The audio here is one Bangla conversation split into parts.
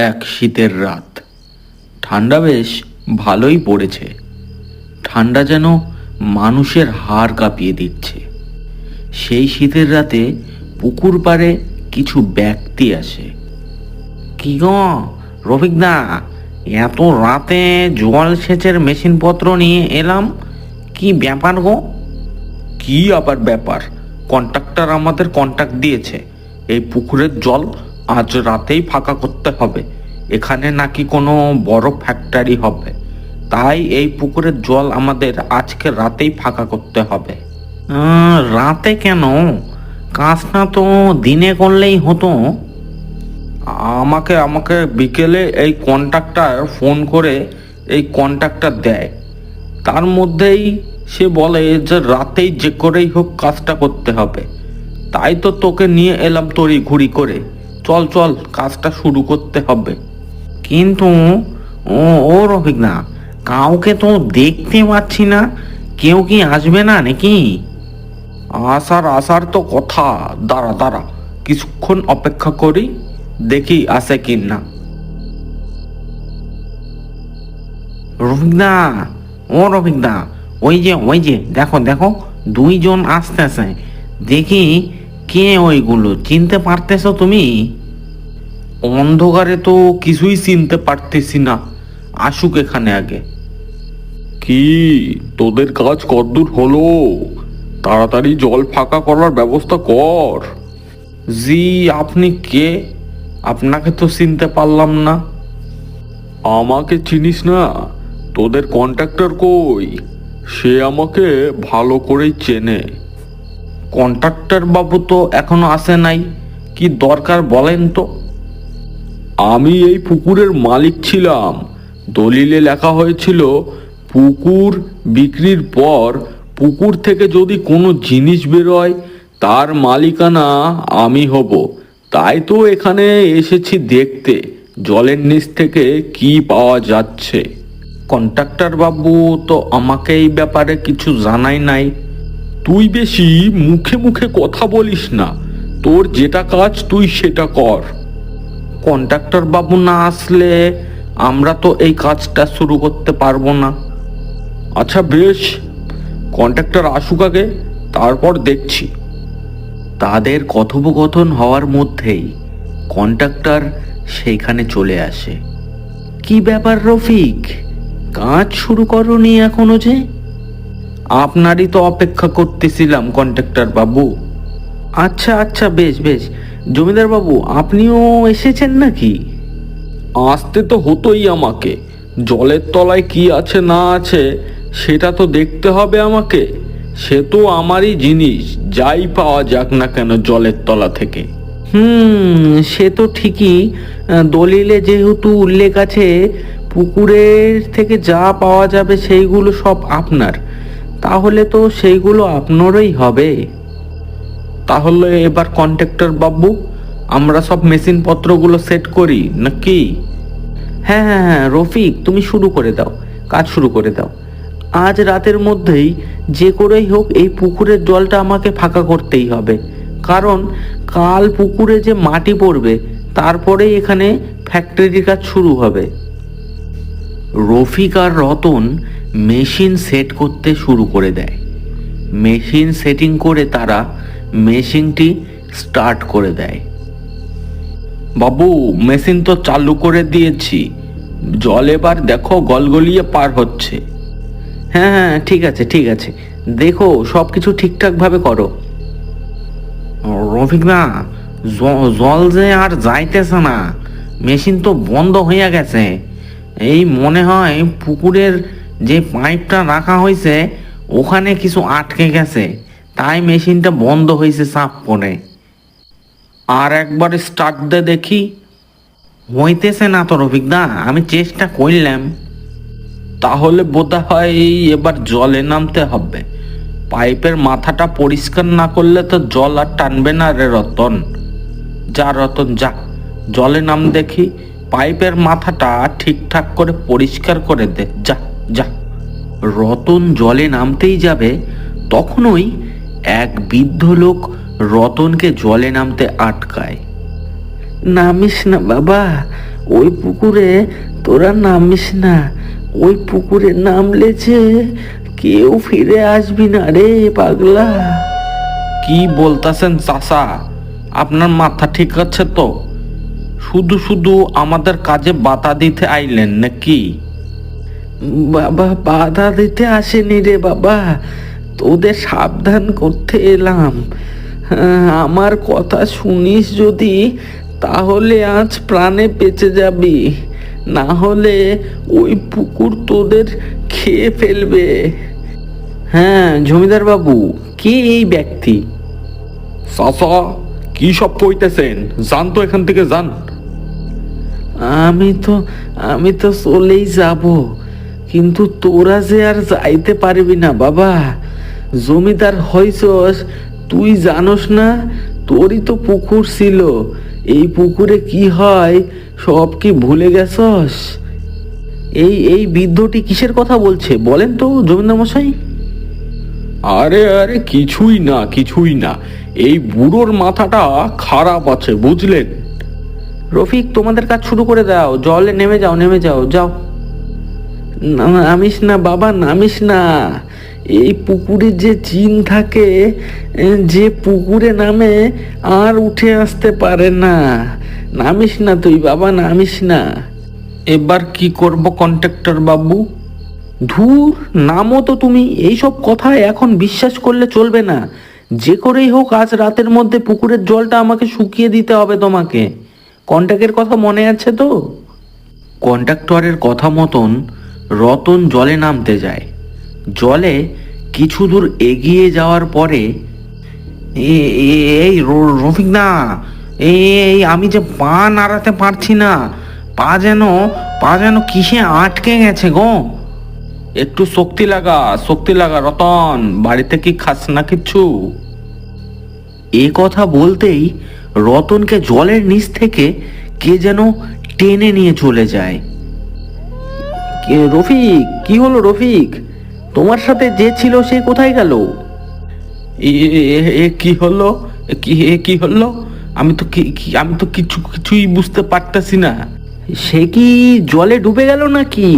এক শীতের রাত। ঠান্ডা বেশ ভালোই পড়েছে। ঠান্ডা যেন মানুষের হাড় কাঁপিয়ে দিচ্ছে। সেই শীতের রাতে পুকুর পাড়ে কিছু ব্যক্তি আসে। কি গো রফিকদা, এত রাতে জল সেচের মেশিনপত্র নিয়ে এলাম, কি ব্যাপার গো? কি আবার ব্যাপার? কন্ট্রাক্টর আমাদের কন্ট্রাক্ট দিয়েছে, এই পুকুরের জল আজ রাতেই ফাঁকা করতে হবে। এখানে নাকি কোনো বড় ফ্যাক্টরি হবে, তাই এই পুকুরের জল আমাদের আজকে রাতেই ফাঁকা করতে হবে। রাতে কেন? কাজটা তো দিনে করলেই হতো। আমাকে আমাকে বিকেলে এই কন্ট্রাক্টর ফোন করে এই কন্ট্রাক্টর দেয়, তার মধ্যেই সে বলে যে রাতেই যে করেই হোক কাজটা করতে হবে। তাই তো তোকে নিয়ে এলাম তড়ি ঘুরি করে। চল চল, কাজটা শুরু করতে হবে। কিন্তু ও ও রফিক না, কাউকে তো দেখতে পাচ্ছি না, কেউ কি আসবে না নাকি? আসার আসার তো কথা। দাঁড়া দাঁড়া, কিছুক্ষণ অপেক্ষা করি, দেখি আসে কি না। রফিকদা, ও রফিকদা, ওই যে দেখো দেখো, দুইজন আসতেছে। দেখি কে ওইগুলো, চিনতে পারতেছো তুমি? অন্ধকারে তো কিছুই চিনতে পারতেছি না, আসুক এখানে আগে। কি, তোদের কাজ কতদূর হলো? তাড়াতাড়ি জল ফাঁকা করার ব্যবস্থা কর। জি, আপনি কে? আপনাকে তো চিনতে পারলাম না। আমাকে চিনিস না? তোদের কন্ট্রাক্টর কই? সে আমাকে ভালো করেই চেনে। কন্ট্রাক্টর বাবু তো এখনো আসে নাই, কি দরকার বলেন তো? আমি এই পুকুরের মালিক ছিলাম। দলিলে লেখা হয়েছিল পুকুর বিক্রির পর পুকুর থেকে যদি কোনো জিনিস বেরোয় তার মালিকানা আমি হব। তাই তো এখানে এসেছি দেখতে জলের নিচ থেকে কি পাওয়া যাচ্ছে। কন্ট্রাক্টর বাবু তো আমাকে এই ব্যাপারে কিছু জানাই নাই। তুই বেশি মুখে মুখে কথা বলিস না, তোর যেটা কাজ তুই সেটা কর। কন্ট্রাক্টর বাবু না আসলে আমরা তো এই কাজটা শুরু করতে পারবো না। আচ্ছা বেশ, কন্ট্রাক্টর আসুক আগে, তারপর দেখছি। তাদের কথোপকথন হওয়ার মধ্যেই কন্ট্রাক্টর সেইখানে চলে আসে। কি ব্যাপার রফিক, কাজ শুরু করনি এখনো যে? আপনারই তো অপেক্ষা করতেছিলাম কন্ট্রাক্টর বাবু। আচ্ছা আচ্ছা, বেশ বেশ। জমিদার বাবু, আপনিও এসেছেন নাকি? আসতে তো হতোই আমাকে, জলের তলায় কি আছে না আছে সেটা তো দেখতে হবে আমাকে। সে তো আমারই জিনিস, যাই পাওয়া যাক না কেন জলের তলা থেকে। সে তো ঠিকই। দলিলে যেহেতু উল্লেখ আছে পুকুরের থেকে যা পাওয়া যাবে সেইগুলো সব আপনার, তাহলে তো সেইগুলো আপনারই হবে। তাহলে এবার কন্ট্রাক্টর বাবু, আমরা সব মেশিন পত্রগুলো সেট করি নাকি? হ্যাঁ হ্যাঁ হ্যাঁ, রফিক তুমি শুরু করে দাও, কাজ শুরু করে দাও। আজ রাতের মধ্যেই যে করেই হোক এই পুকুরের জলটা আমাকে ফাঁকা করতেই হবে, কারণ কাল পুকুরে যে মাটি পড়বে তারপরেই এখানে ফ্যাক্টরির কাজ শুরু হবে। রফিক আর রতন মেশিন সেট করতে শুরু করে দেয়। মেশিন সেটিং করে তারা মেশিনটি স্টার্ট করে দেয়। বাবু, মেশিন তো চালু করে দিয়েছি, জল এবার দেখো গলগলিয়ে পার হচ্ছে। হ্যাঁ হ্যাঁ, ঠিক আছে ঠিক আছে, দেখো সব কিছু ঠিকঠাকভাবে করো। রফিক না, জল যে আর যাইতেছে না, মেশিন তো বন্ধ হয়ে গেছে। এই মনে হয় পুকুরের যে পাইপটা রাখা হয়েছে ওখানে কিছু আটকে গেছে, তাই মেশিনটা বন্ধ হয়েছে চাপ পড়ে। আর একবার স্টার্ট দে দেখি। হইতেছে না তো রফিক দা, আমি চেষ্টা করলাম। তাহলে বোধ হয় এবার জলে নামতে হবে। পাইপের মাথাটা পরিষ্কার না করলে তো জল আর টানবে না রে রতন। যা রতন যা, জলে নাম দেখি, পাইপের মাথাটা ঠিকঠাক করে পরিষ্কার করে দে, যা যা। রতন জলে নামতেই যাবে, তখনই এক বৃদ্ধ লোক রতনকে জলে নামতে আটকায়। নামিস না বাবা, ওই পুকুরে তোরা নামিস না। ওই পুকুরে নামলে যে কেউ ফিরে আসবি না রে পাগলা। কি বলতাছেন চাচা? আপনার মাথা ঠিক আছে তো? শুধু শুধু আমাদের কাজে বাধা দিতে আইলেন নাকি? বাবা, বাধা দিতে আসেনি রে বাবা, তোদের সাবধান করতে এলাম। আমার কথা শুনিস যদি, তাহলে আজ প্রাণে বেঁচে যাবি, না হলে ওই পুকুর তোদের খেয়ে ফেলবে। হ্যাঁ জমিদার বাবু, কে এই ব্যক্তি? চাচা, কি সব কইতেছেন? যান তো এখান থেকে, যান। আমি তো চলেই যাব, কিন্তু তোরা যে আর যাইতে পারবি না বাবা। জমিদার হইছস, তুই জানোস না? তোরই তো পুকুর ছিল। এই পুকুরে কি হয় সব কি ভুলে গেছস? এই বৃদ্ধটি কিসের কথা বলছে বলেন তো জমিদার মশাই? আরে আরে, কিছুই না কিছুই না, এই বুড়োর মাথাটা খারাপ আছে, বুঝলেন? রফিক, তোমাদের কাজ শুরু করে দাও, জলে নেমে যাও, নেমে যাও, যাও। নামিস না বাবা, নামিস না। এই পুকুরে যে জিন থাকে, যে পুকুরে নামে আর উঠে আসতে পারে না। নামিস না তুই বাবা, নামিস না। এবার কি করব কন্ট্রাক্টর বাবু? ধুর, নামো তো তুমি। এইসব কথা এখন বিশ্বাস করলে চলবে না। যে করেই হোক আজ রাতের মধ্যে পুকুরের জলটা আমাকে শুকিয়ে দিতে হবে তোমাকে। কন্ট্রাক্টের কথা মনে আছে তো? কন্ট্রাক্টরের কথা মতন রতন জলে নামতে যায়। জলে কিছু দূর এগিয়ে যাওয়ার পরে, এই রফিক না, এই আমি যে পা নাড়াতে পারছি না, পা যেন কিসে আটকে গেছে গো। একটু শক্তি লাগা রতন, বাড়িতে কি খাস না কিচ্ছু? এ কথা বলতেই রতনকে জলের নিচ থেকে কে যেন টেনে নিয়ে চলে যায়। রফিক, কি হলো রফিক? তোমার সাথে যে ছিল সে কোথায় গেল? কি হলো? কি হলো? আমি তো কিছুই বুঝতে পারতেছি না। সে কি জলে ডুবে গেল নাকি?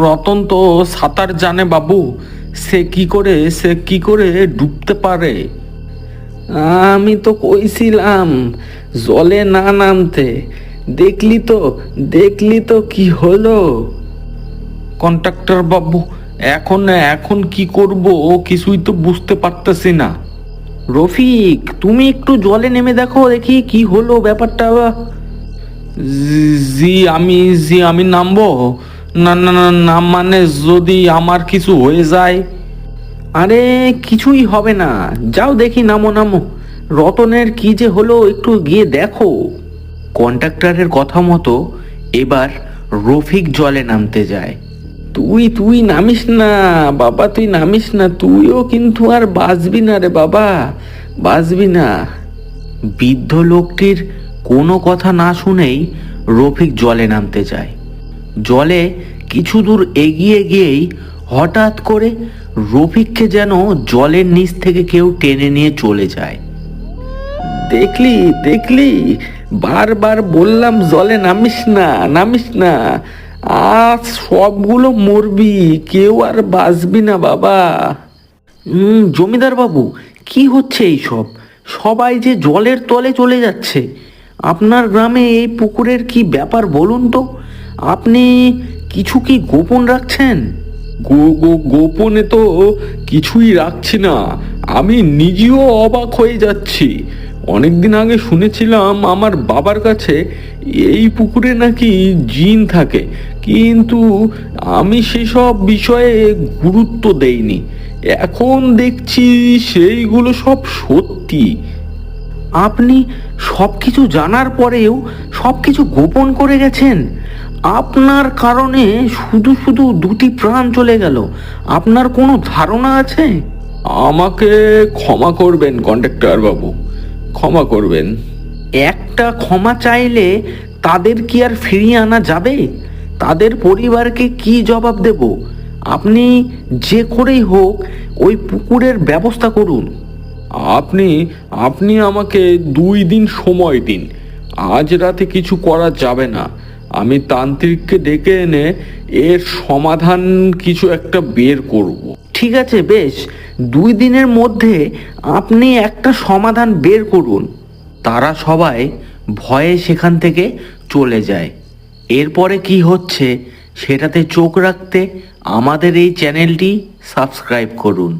রতন তো সাঁতার জানে বাবু, সে কি করে ডুবতে পারে? আমি তো কইছিলাম জলে না নামতে। দেখলি তো কি হলো? কন্ট্রাক্টর বাবু, এখন কি করব কিছুই তো বুঝতে পারতেছি না। রফিক, তুমি একটু জলে নেমে দেখো, দেখি কি হলো ব্যাপারটা। আমি নামবো? না মানে যদি আমার কিছু হয়ে যায়? আরে কিছুই হবে না, যাও দেখি, নামো। রতনের কি যে হলো একটু গিয়ে দেখো। কন্ট্রাক্টরের কথা মতো এবার রফিক জলে নামতে যায়। তুই নামিস না বাবা, তুই নামিস না, তুইও কিন্তু আর বাঁচবি না রে বাবা, বাঁচবি না। বৃদ্ধ লোকটির কোনো কথা না শুনেই রফিক জলে নামতে যায়। জলে কিছু দূর এগিয়ে গিয়েই হঠাৎ করে রফিককে যেন জলের নিচ থেকে কেউ টেনে নিয়ে চলে যায়। দেখলি, বারবার বললাম জলে নামিস না। আজ সবগুলো মরবি, কেউ আর বাঁচবি না বাবা। জমিদার বাবু, কি হচ্ছে এইসব? সবাই যে জলের তলে চলে যাচ্ছে। আপনার গ্রামে এই পুকুরের কি ব্যাপার বলুন তো? আপনি কিছু কি গোপন রাখছেন? গোপনে তো কিছুই রাখছি না, আমি নিজেও অবাক হয়ে যাচ্ছি। অনেকদিন আগে শুনেছিলাম আমার বাবার কাছে এই পুকুরে নাকি জিন থাকে, কিন্তু আমি সেসব বিষয়ে গুরুত্ব দেইনি। এখন দেখছি সেইগুলো সব সত্যি। আপনি সবকিছু জানার পরেও সবকিছু গোপন করে গেছেন। আপনার কারণে শুধু দুটি প্রাণ চলে গেল। আপনার কোনো ধারণা আছে? আমাকে ক্ষমা করবেন কন্ট্রাক্টর বাবু, ক্ষমা করবেন। একটা ক্ষমা চাইলে তাদের কি আর ফিরিয়ে আনা যাবে? তাদের পরিবারকে কি জবাব দেব? আপনি যে করেই হোক ওই পুকুরের ব্যবস্থা করুন। আপনি আমাকে 2 দিন সময় দিন, আজ রাতে কিছু করা যাবে না। আমি তান্ত্রিককে ডেকে এনে এর সমাধান কিছু একটা বের করব। ঠিক আছে, বেশ, 2 দিনের মধ্যে আপনি একটা সমাধান বের করুন। তারা সবাই ভয়ে সেখান থেকে চলে যায়। এরপরে কি হচ্ছে সেটাতে চোখ রাখতে আমাদের এই চ্যানেলটি সাবস্ক্রাইব করুন।